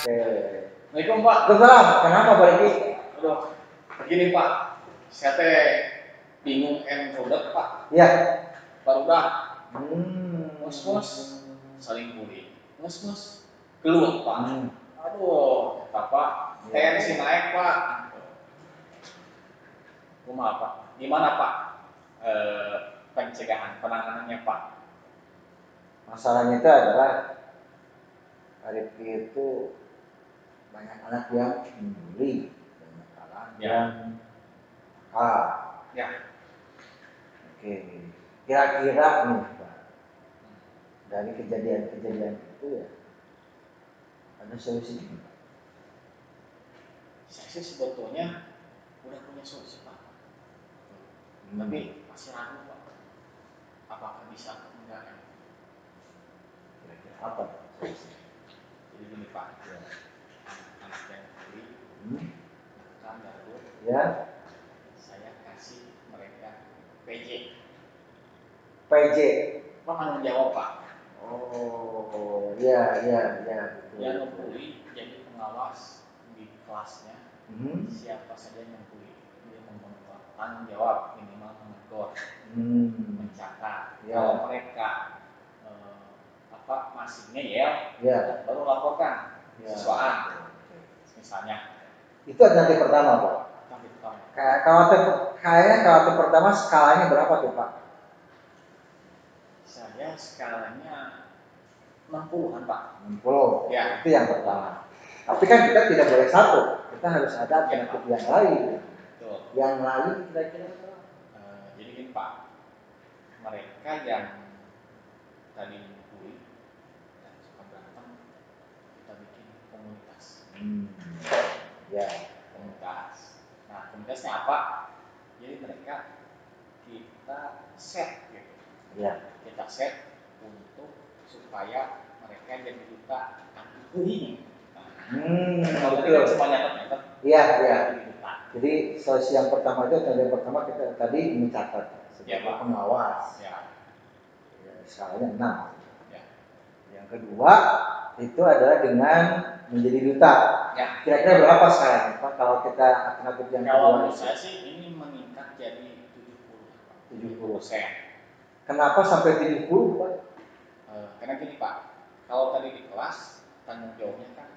Oke. Assalamualaikum Pak. Waalaikumsalam. Kenapa Pak Riki? Aduh, begini Pak, saya teh bingung produk Pak. Iya. Barudak, mus saling bully, mus keluar Pak. Aduh, Pak, tensi naik Pak. Kumaha Pak? Gimana Pak? Pencegahan penanganannya Pak? Masalahnya itu adalah Pak Riki itu banyak anak yang membuli, banyak anak yang Ya. Oke. Kira-kira nih Pak, dari kejadian-kejadian itu ya ada solusinya Pak? Saya sih sebetulnya udah punya solusi Pak. Tapi masih ragu Pak. Apakah bisa atau enggak? Kira-kira apa solusinya? Jadi gini Pak, anak yang beli, nakal garut, Ya. saya kasih mereka PJ. PJ. Tanggung jawab Pak. Oh, iya. Yang ngebully jadi pengawas di kelasnya. Siapa saja yang ngebully, dia memonitor, tanggung jawab minimal menegur, mencatat. Kalau mereka masih ngeyel, baru laporkan siswaan. Misalnya. Itu nanti pertama Pak. Kayaknya kalau pertama skalanya berapa tuh Pak? Saya skalanya 60-an Pak. 60. Ya. Itu yang pertama. Tapi kan kita tidak boleh satu. Kita harus ada alternatif yang lain. Betul. Yang lain kira-kira jadi gini Pak, mereka yang tadi membuli dan suka berantem, kita bikin komunitas. Ya. Komunitas. Nah, komunitasnya apa? Jadi mereka kita set gitu. Ya. Kita set untuk supaya mereka jadi duta anti bullying. Kalau tadi kan semuanya ternyata. Iya. Jadi solusi yang pertama itu kita tadi mencatat sebagai pengawas. Ya. Skalanya 6. Ya. Yang kedua itu adalah dengan menjadi duta. Ya. Kira-kira berapa skalanya Pak kalau kita alternatif yang kedua? Kalau menurut saya sih ini meningkat jadi 70%. Kenapa sampai 70 Pak? Karena gini Pak, kalau tadi di kelas tanggung jawabnya kan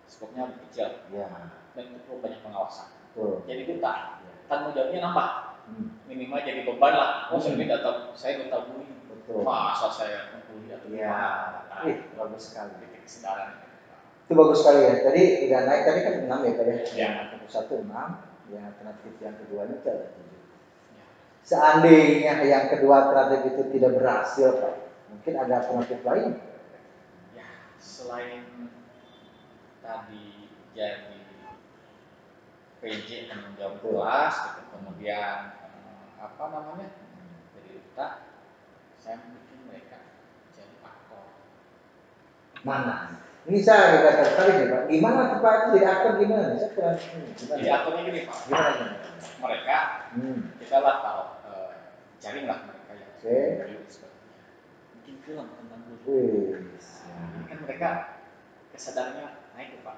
skopnya lebih kecil, dan perlu banyak pengawasan. Jadi duta, tanggung jawabnya nambah, minimal jadi beban lah. Saya duta bullying, masa saya membuli atau gimana? Bagus sekali. Kesedaran. Itu bagus sekali ya. Tadi udah naik, tadi kan 6 ya Pak ya. Yang satu 6, yang alternatif yang keduanya itu ada 7. Seandainya yang kedua alternatif itu tidak berhasil Pak, mungkin ada alternatif lain. Ya, selain tadi jadi PJ tanggung jawab kelas, gitu. Kemudian jadi duta, saya bikin mereka jadi aktor. Mana? Ini saya agak tertarik nih Pak. Gimana tuh Pak itu jadi aktor gimana? Saya kurang. Jadi aktornya gini Pak. Gimana? Mereka kita lah taruh jaring lah mereka yang bikin film tentang bullying. Ini kan mereka kesadarannya naik Pak.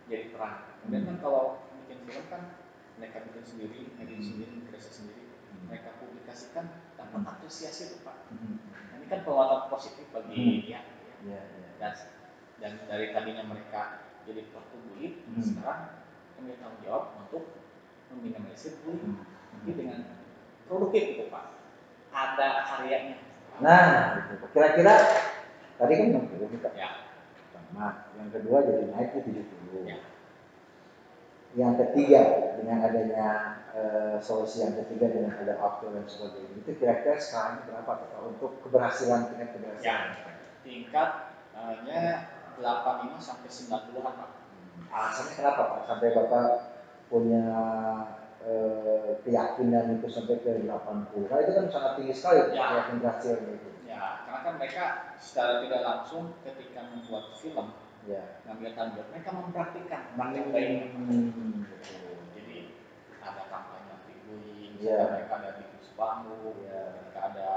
Jadi peran. Kemudian kan kalau bikin film kan mereka bikin sendiri, kreasi sendiri, mereka publikasikan dapat apresiasi tuh Pak. Ini kan penguatan positif bagi dia. Dan dari tadinya mereka jadi pelaku bullying, sekarang kami tanggung jawab untuk meminimalisir bullying. Tapi dengan produktif itu Pak. Ada karyanya. Nah, kira-kira tadi kan 60 Pak. Ya. Nah, yang kedua jadi naik ke 70. Ya. Yang ketiga dengan adanya solusi yang ketiga dengan ada aktor dan sebagainya itu kira-kira sekarang berapa Pak untuk keberhasilan tingkat keberhasilan? Ya. Tingkatnya 85 sampai 90-an Pak. Alasannya kenapa Pak sampai Bapak punya keyakinan itu sampai ke 80? Nah, itu kan sangat tinggi sekali keyakinan berhasilnya itu. Ya, karena kan mereka secara tidak langsung ketika membuat film, ngambil tanggung jawab, mereka mempraktikkan yang baik. Jadi ada kampanye anti bullying, mereka ada bikin spanduk, mereka ada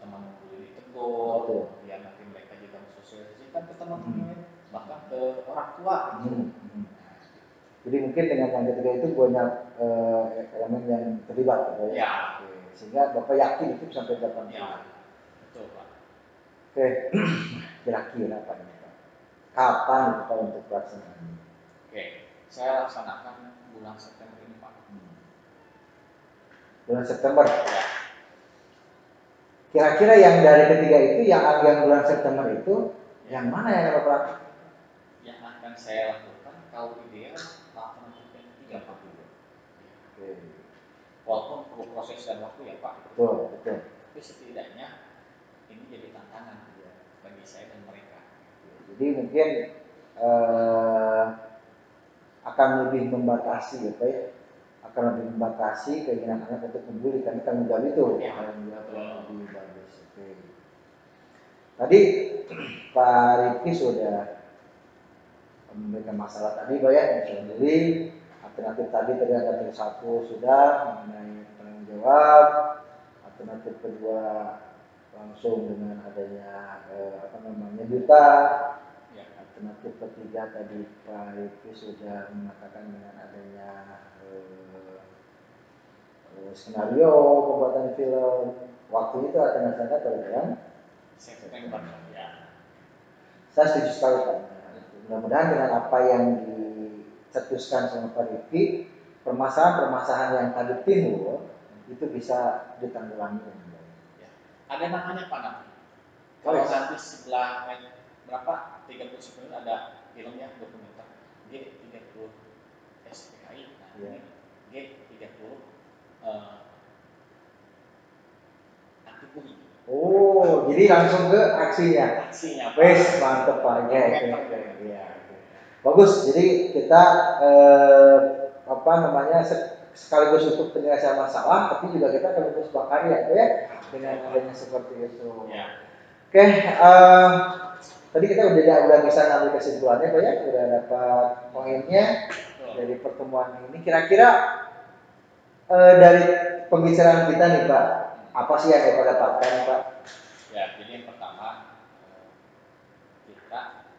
teman bully ditegur, kemudian nanti mereka juga mensosialisasikan ke teman-teman. bahkan ke orang tua. Jadi mungkin dengan yang ketiga itu banyak elemen yang terlibat ya. Ya. Oke. Sehingga Bapak yakin itu sampai 8 bulan. Ya, betul Pak. Oke, kira-kira Pak ini Pak, kapan Bapak untuk pelaksanaan? Oke, saya laksanakan bulan September ini Pak. Bulan September. Ya. Kira-kira yang dari ketiga itu, yang bulan September itu, yang mana yang Bapak lakukan? Yang akan saya lakukan kalau ideal alternatif yang ketiga Pak. Oke. Walaupun perlu proses dan waktu ya Pak. Betul, betul. Tapi setidaknya ini jadi tantangan bagi saya dan mereka. Jadi mungkin akan lebih membatasi ya Pak ya, akan lebih membatasi keinginan anak untuk membuli, karena tanggung jawab itu tanggung jawab yang lebih bagus. Oke. Tadi Pak Riki sudah memberikan masalah tadi Pak ya, yang sudah beli alternatif tadi ada satu sudah mengenai tanggung jawab, alternatif kedua langsung dengan adanya duta. Alternatif ketiga tadi Pak Riki sudah mengatakan dengan adanya skenario pembuatan film, waktu itu akan ada bulan September ya. Saya setuju sekali Pak. Mudah-mudahan dengan apa yang dicetuskan sama Pak Riki, permasalahan-permasalahan yang tadi timbul itu bisa ditanggulangi. Ya. Ada namanya Pak nanti. Kalau nanti setelah berapa 30 ada filmnya dokumenter G30 SPKI, nah ini G30 anti bullying. Oh, jadi langsung ke aksinya. Aksinya. Wes, mantep Pak. Ya. Bagus. Jadi kita sekaligus untuk penyelesaian masalah, tapi juga kita akan terus berkarya ya dengan adanya seperti itu. Ya. Oke, tadi kita udah bisa ngambil kesimpulannya Pak ya, udah dapat poinnya dari pertemuan ini. Kira-kira dari pembicaraan kita nih Pak, apa sih yang kita dapatkan Pak? Ya, jadi yang pertama kita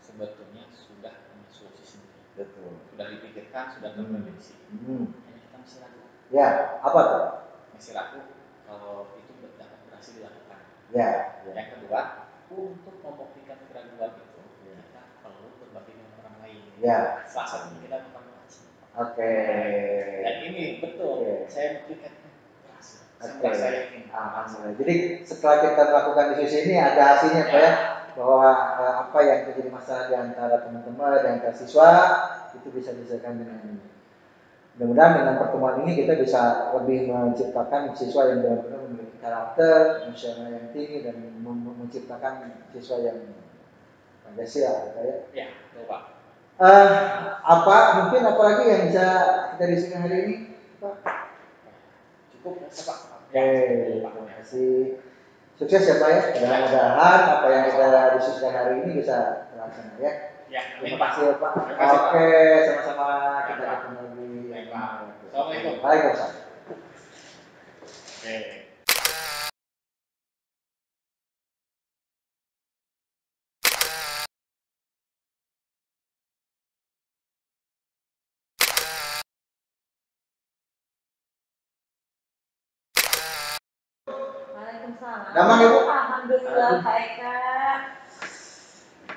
sebetulnya sudah punya solusi sendiri. Betul. Sudah dipikirkan, sudah terprediksi. Hanya kita masih ragu. Ya, apa tuh? Masih ragu kalau itu dapat berhasil dilakukan. Ya. Yang kedua, untuk membuktikan keraguan itu kita perlu berbagi dengan orang lain. Ya. Salah satunya kita memperbaiki. Oke. Dan ini betul. Saya buktikan berhasil. Oke. Saya yakin. Alhamdulillah. Jadi setelah kita melakukan diskusi ini ada hasilnya Pak ya, bahwa apa yang terjadi masalah di antara teman-teman dan siswa itu bisa diselesaikan dengan ini. Mudah-mudahan dengan pertemuan ini kita bisa lebih menciptakan siswa yang benar-benar memiliki karakter emosional yang tinggi dan menciptakan siswa yang Pancasila ya. Ya, Pak. Mungkin apa lagi yang bisa kita diskusikan hari ini Pak? Cukup ya Pak. Oke, terima kasih. Sukses ya Pak ya. Mudah-mudahan apa yang kita diskusikan hari ini bisa terlaksana ya. Ya, terima kasih Pak. Oke, sama-sama kita ketemu lagi. Assalamualaikum. Waalaikumsalam. Oke. Waalaikumsalam. Nama Ibu? Alhamdulillah Kak Eka.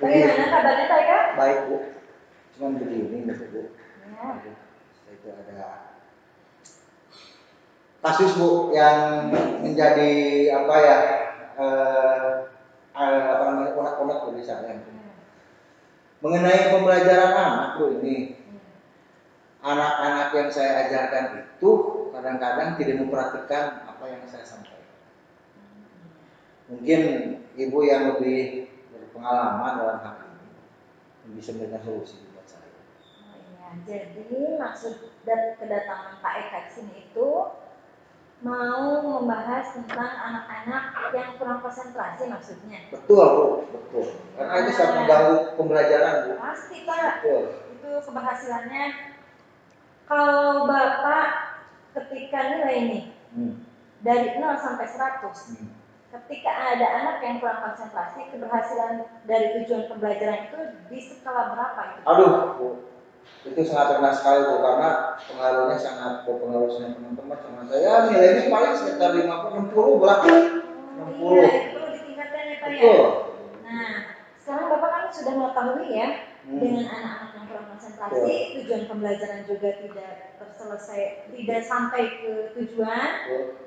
Bagaimana kabarnya Kak Eka? Baik Bu. Cuman begini Bu. Ya. Itu ada kasus Bu yang menjadi unek-unek bagi saya. Mengenai pembelajaran anak Bu ini. Anak-anak yang saya ajarkan itu kadang-kadang tidak memperhatikan apa yang saya sampaikan. Mungkin ibu yang lebih berpengalaman dalam hal ini bisa memberikan solusi buat saya. Oh iya, jadi maksud kedatangan Pak Eka di sini itu mau membahas tentang anak-anak yang kurang konsentrasi maksudnya. Betul Bu, betul. Karena itu sangat mengganggu pembelajaran Bu. Pasti Pak. Betul. Itu keberhasilannya. Kalau Bapak ketika nilai ini dari 0 sampai 100, ketika ada anak yang kurang konsentrasi, keberhasilan dari tujuan pembelajaran itu di skala berapa itu? Aduh, Bu, itu sangat rendah sekali Bu, karena pengaruhnya sangat berpengaruh sama teman-teman sama saya. Nilainya paling sekitar 50, 60 berapa? Oh iya, itu perlu ditingkatkan ya Pak ya. Betul. Nah, sekarang Bapak kan sudah mengetahui ya, dengan anak-anak yang kurang konsentrasi, tujuan pembelajaran juga tidak terselesai, tidak sampai ke tujuan,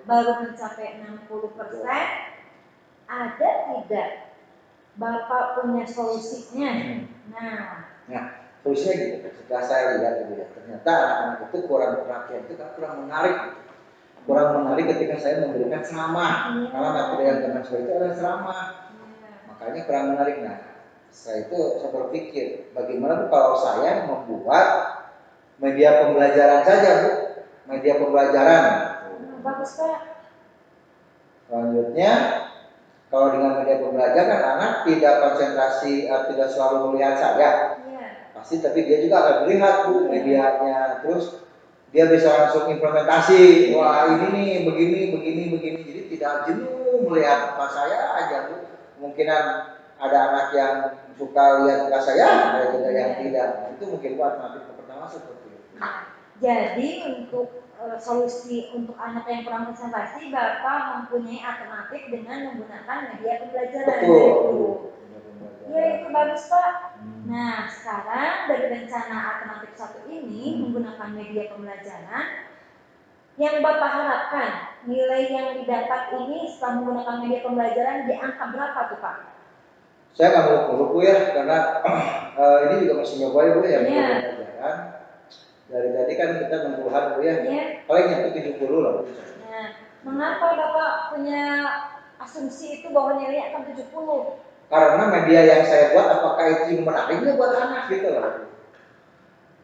baru mencapai 60%. Ada tidak Bapak punya solusinya? Nah, solusinya gitu. Setelah saya lihat gitu ya, ternyata anak-anak itu kurang perhatian itu kan kurang menarik. Kurang menarik ketika saya memberikan ceramah, karena materi yang kena itu adalah ceramah. Makanya kurang menarik. Nah, saya berpikir bagaimana kalau saya membuat media pembelajaran saja Bu, media pembelajaran. Bagus Pak. Selanjutnya, kalau dengan media pembelajaran anak tidak konsentrasi, tidak selalu melihat saya, pasti tapi dia juga akan melihat Bu medianya, terus dia bisa langsung implementasi. Wah ini nih begini, jadi tidak jenuh melihat muka saya aja Bu. Kemungkinan ada anak yang suka lihat muka saya, ada juga yang tidak. Itu mungkin buat alternatif pertama seperti itu. Jadi untuk solusi untuk anak yang kurang konsentrasi, Bapak mempunyai alternatif dengan menggunakan media pembelajaran. Betul. Ya itu bagus Pak. Nah sekarang dari rencana alternatif satu ini menggunakan media pembelajaran, yang Bapak harapkan nilai yang didapat ini setelah menggunakan media pembelajaran di angka berapa tuh Pak? Saya nggak muluk-muluk Bu ya, karena ini juga masih nyoba ya Bu ya, media pembelajaran. Dari tadi kan kita 60-an Bu ya, paling nyampe 70 lah Bu. Nah, mengapa Bapak punya asumsi itu bahwa nilainya akan 70? Karena media yang saya buat apakah itu menariknya buat anak gitu loh.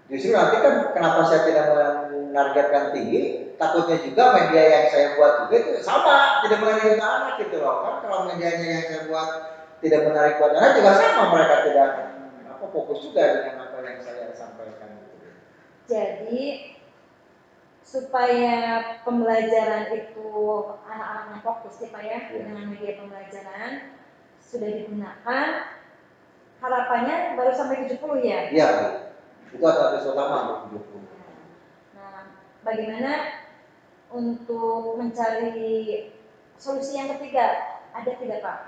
Justru nanti kan kenapa saya tidak menargetkan tinggi, takutnya juga media yang saya buat juga itu sama, tidak menarik buat anak gitu loh. Kan kalau medianya yang saya buat tidak menarik buat anak juga sama, mereka tidak fokus juga dengan apa yang saya sampaikan. Jadi supaya pembelajaran itu anak-anaknya fokus ya Pak ya, dengan media pembelajaran sudah digunakan, harapannya baru sampai 70 ya? Iya, itu alternatif utama 70. Nah, bagaimana untuk mencari solusi yang ketiga? Ada tidak Pak?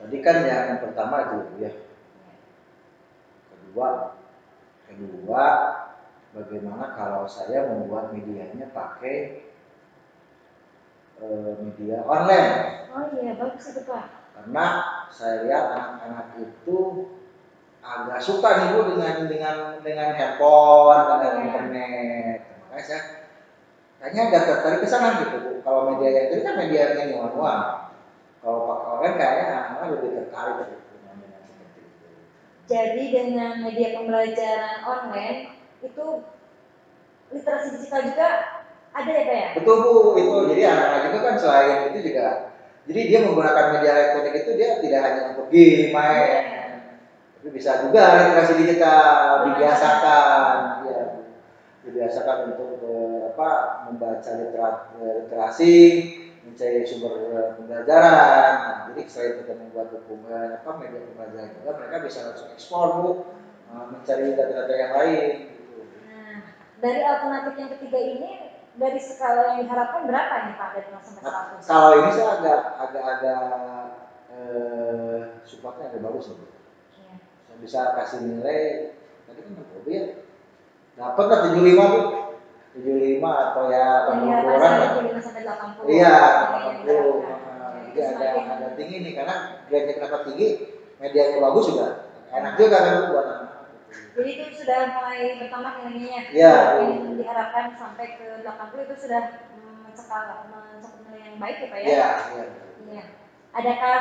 Tadi kan yang pertama itu ya. Kedua, bagaimana kalau saya membuat medianya pakai media online? Oh iya, bagus itu Pak. Karena saya lihat anak-anak itu agak suka nih Bu dengan handphone, dengan internet. Makanya saya kayaknya agak tertarik ke sana gitu Bu. Kalau media yang itu kan media yang manual. Kalau pakai online kayaknya anak-anak lebih tertarik gitu. Jadi dengan media pembelajaran online itu literasi digital juga ada ya Pak ya? Betul Bu, itu jadi anak-anak juga kan selain itu juga, jadi dia menggunakan media elektronik itu dia tidak hanya untuk game main, tapi bisa juga literasi digital dibiasakan, ya dibiasakan untuk membaca literasi, mencari sumber pembelajaran. Nah, jadi selain kita membuat dokumen media pembelajaran juga mereka bisa langsung ekspor Bu, mencari data-data yang lain. Nah, dari alternatif yang ketiga ini dari skala yang diharapkan berapa nih Pak dari 0 sampai 100? Kalau ini saya agak supportnya agak bagus Bu. Saya bisa kasih nilai tadi kan berapa ya? Dapat lah 75 Bu. 75 atau ya 80 orang lah. 75 sampai 80. Iya, 80. Jadi ada tinggi nih karena grade-nya kenapa tinggi, medianya bagus juga. Enak juga kan buat anak. Jadi itu sudah mulai bertambah nilainya. Iya. Yang diharapkan sampai ke 80 itu sudah mencapai nilai yang baik ya Pak ya? Iya. Adakah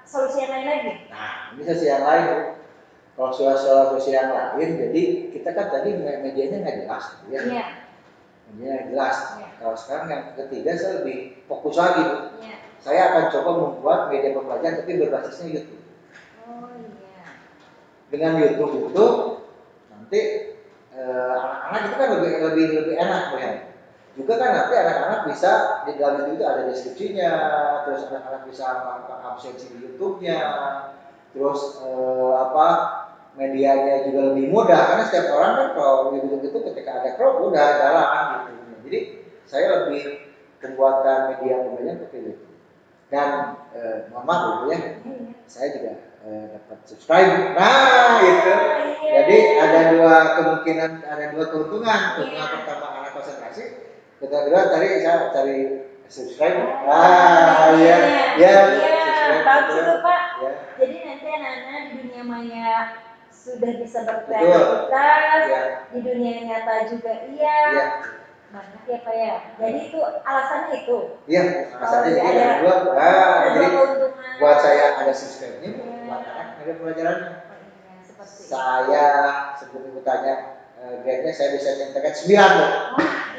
solusi yang lain lagi? Nah, ini solusi yang lain Bu. Kalau solusi yang lain, jadi kita kan tadi medianya nggak jelas ya. Iya. Medianya jelas. Ya. Kalau sekarang yang ketiga saya lebih fokus lagi Bu. Ya. Saya akan coba membuat media pembelajaran tapi berbasisnya YouTube. Oh iya. Dengan YouTube itu nanti anak-anak itu kan lebih enak ya. juga kan nanti anak-anak bisa di dalam itu ada deskripsinya, terus anak-anak bisa absensi di YouTube-nya, terus medianya juga lebih mudah karena setiap orang kan kalau YouTube itu ketika ada crop udah jalan gitu. Jadi saya lebih pembuatan media pembelajaran seperti itu. Dan mohon maaf gitu ya, saya juga dapat subscribe. Nah itu. Jadi ada dua kemungkinan, ada dua keuntungan. Keuntungan pertama anak konsentrasi, kedua tadi saya cari subscribe. Iya. Subscribe. Bagus itu Pak. Ya. Jadi nanti anak-anak di dunia maya sudah bisa berkreativitas, di dunia nyata juga iya. Banyak ya Pak ya. Jadi itu alasannya itu. Iya, alasannya jadi ada dua. Jadi keuntungan. Buat saya ada subscribe-nya, buat anak ada pelajarannya. Saya sebelum ibu tanya grade-nya saya bisa nyentekan 9 loh.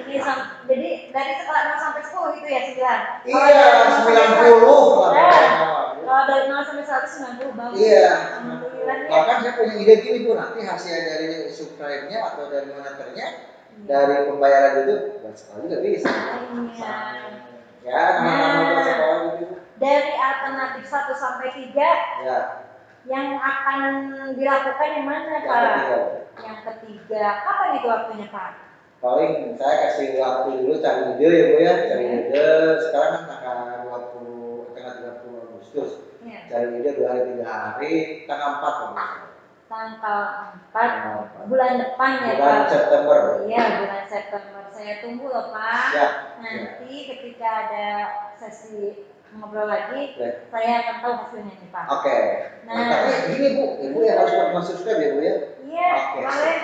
Ini jadi dari sekolah 0 sampai 10 itu ya 9. Iya, 90 lah. Kalau dari 0 sampai 190 bagus. Iya. Bahkan saya punya ide gini Bu, nanti hasil dari subscribe-nya atau dari monitornya, dari pembayaran itu buat sekolah juga bisa. Ya, anak-anak sekolah gitu. Dari alternatif 1 sampai 3 ya. Yang akan dilakukan yang mana Pak? Yang ketiga. Kapan itu waktunya Pak? Paling saya kasih waktu dulu cari ide ya Bu ya, cari ide. Sekarang kan tanggal 30 Agustus. Ya. Cari ide 2 hari 3 hari, tanggal 4 Pak. Tanggal 4 bulan depan ya Pak? Bulan September. Iya, bulan September. Saya tunggu loh Pak. Ya. Nanti ketika ada sesi ngobrol lagi, saya akan tahu hasilnya nih Pak. Oke. Nah, tapi gini Bu, Ibu yang harus subscribe ya Bu ya? Iya, boleh.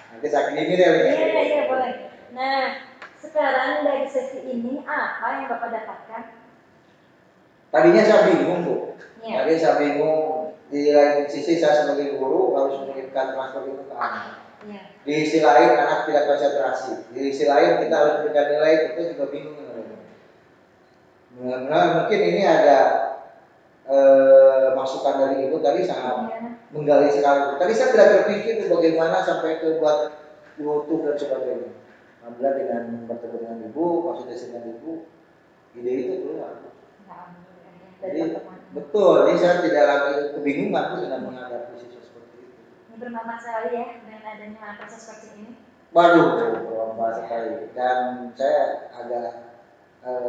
Nanti saya kirim deh. Iya, boleh. Nah, sekarang dari sesi ini apa yang Bapak dapatkan? Tadinya saya bingung Bu. Ya. Tadi saya bingung, di lain sisi saya sebagai guru harus mengirimkan transfer itu ke anak. Ya. Di sisi lain anak tidak konsentrasi. Di sisi lain kita harus berikan nilai, kita juga bingung. Mungkin ini ada masukan dari Ibu tadi sangat menggali sekali. Tadi saya tidak terpikir bagaimana sampai ke buat YouTube dan sebagainya. Alhamdulillah dengan bertemu dengan Ibu, konsultasi dengan Ibu, ide itu keluar. Jadi betul, ini saya tidak lagi kebingungan dengan menghadapi siswa seperti itu. Ini bermanfaat sekali ya dengan adanya proses seperti ini. Waduh, bermanfaat sekali. Dan saya agak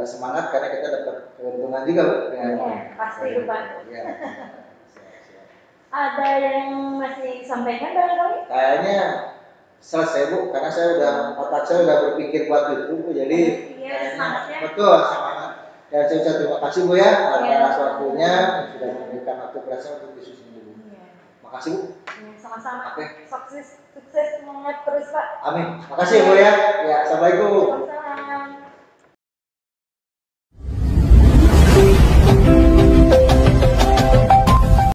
semangat karena kita dapat keuntungan juga Bu. Ya, pasti itu Pak. Ya. Ada yang masih disampaikan barangkali? Kayaknya selesai Bu, karena saya otak saya udah berpikir buat itu Bu, jadi semangatnya. Betul, semangat. Dan saya ucap terima kasih Bu ya atas waktunya sudah memberikan waktu berasa untuk diskusi dulu. Makasih Bu. Sama-sama. Sukses semangat terus Pak. Amin. Makasih Bu ya. Ya, assalamualaikum.